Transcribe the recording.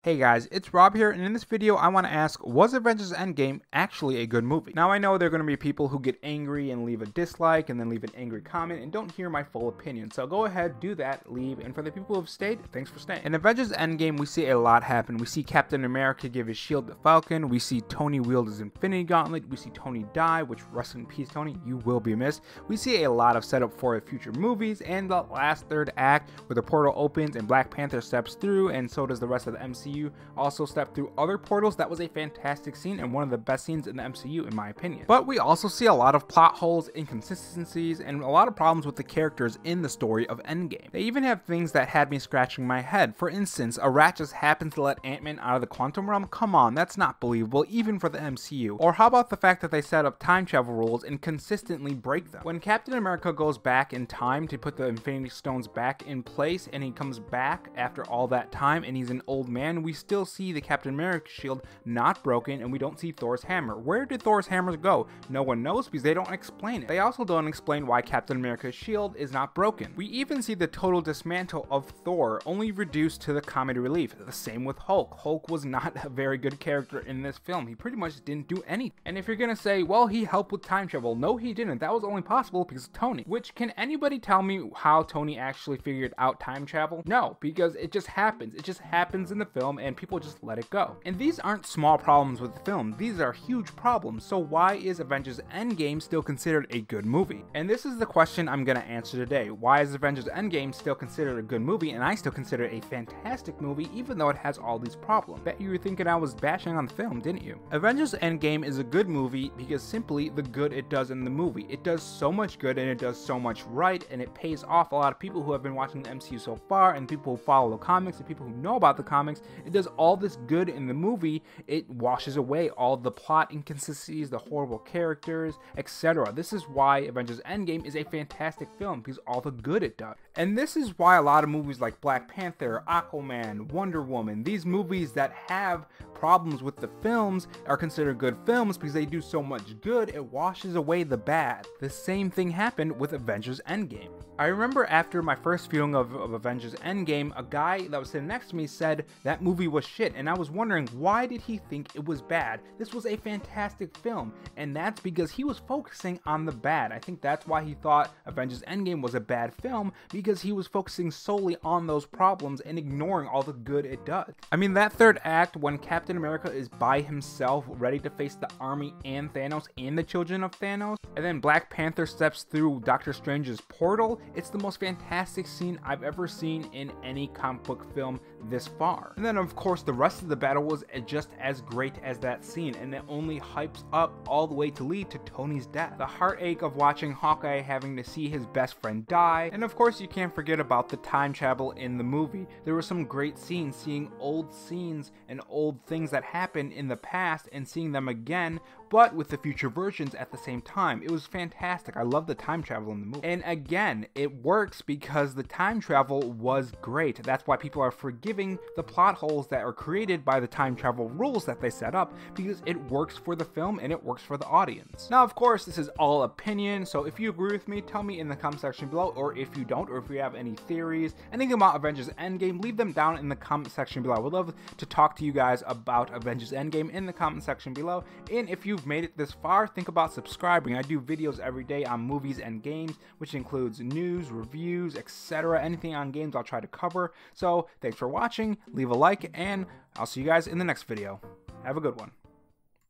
Hey guys, it's Rob here, and in this video I want to ask, was Avengers Endgame actually a good movie? Now I know there are going to be people who get angry and leave a dislike and then leave an angry comment and don't hear my full opinion, so go ahead, do that, leave, and for the people who have stayed, thanks for staying. In Avengers Endgame we see a lot happen. We see Captain America give his shield to Falcon, we see Tony wield his Infinity Gauntlet, we see Tony die, which rest in peace Tony, you will be missed. We see a lot of setup for future movies, and the last third act where the portal opens and Black Panther steps through, and so does the rest of the MCU. Also step through other portals. That was a fantastic scene and one of the best scenes in the MCU in my opinion. But we also see a lot of plot holes, inconsistencies, and a lot of problems with the characters in the story of Endgame. They even have things that had me scratching my head. For instance, a rat just happens to let Ant-Man out of the quantum realm. Come on, that's not believable even for the MCU. Or how about the fact that they set up time travel rules and consistently break them? When Captain America goes back in time to put the Infinity Stones back in place and he comes back after all that time and he's an old man, we still see the Captain America shield not broken, and we don't see Thor's hammer. Where did Thor's hammers go? No one knows because they don't explain it. They also don't explain why Captain America's shield is not broken. We even see the total dismantle of Thor, only reduced to the comedy relief. The same with Hulk. Hulk was not a very good character in this film. He pretty much didn't do anything. And if you're gonna say, well, he helped with time travel, no he didn't. That was only possible because of Tony. Which, can anybody tell me how Tony actually figured out time travel? No, because it just happens. It just happens in the film and people just let it go. And these aren't small problems with the film, these are huge problems. So why is Avengers Endgame still considered a good movie? And this is the question I'm gonna answer today. Why is Avengers Endgame still considered a good movie, and I still consider it a fantastic movie even though it has all these problems? Bet you were thinking I was bashing on the film, didn't you? Avengers Endgame is a good movie because simply the good it does in the movie. It does so much good and it does so much right, and it pays off a lot of people who have been watching the MCU so far, and people who follow the comics and people who know about the comics. It does all this good in the movie. It washes away all the plot inconsistencies, the horrible characters, etc. This is why Avengers Endgame is a fantastic film, because all the good it does. And this is why a lot of movies like Black Panther, Aquaman, Wonder Woman, these movies that have problems with the films are considered good films because they do so much good, it washes away the bad. The same thing happened with Avengers Endgame. I remember after my first viewing of Avengers Endgame, a guy that was sitting next to me said that movie was shit, and I was wondering, why did he think it was bad? This was a fantastic film, and that's because he was focusing on the bad. I think that's why he thought Avengers Endgame was a bad film, because he was focusing solely on those problems and ignoring all the good it does. I mean, that third act when Captain America is by himself ready to face the army and Thanos and the children of Thanos, and then Black Panther steps through Doctor Strange's portal, it's the most fantastic scene I've ever seen in any comic book film this far. And then of course the rest of the battle was just as great as that scene, and it only hypes up all the way to lead to Tony's death. The heartache of watching Hawkeye having to see his best friend die, and of course you can't forget about the time travel in the movie. There were some great scenes, seeing old scenes and old things that happened in the past and seeing them again, but with the future versions at the same time. It was fantastic. I love the time travel in the movie. And again, it works because the time travel was great. That's why people are forgiving the plot holes that are created by the time travel rules that they set up, because it works for the film and it works for the audience. Now, of course, this is all opinion, so if you agree with me, tell me in the comment section below, or if you don't, or if you have any theories, anything about Avengers Endgame, leave them down in the comment section below. I would love to talk to you guys about Avengers Endgame in the comment section below. And if you've made it this far, think about subscribing. I do videos every day on movies and games, which includes news, reviews, etc. Anything on games I'll try to cover. So thanks for watching, leave a like, and I'll see you guys in the next video. Have a good one.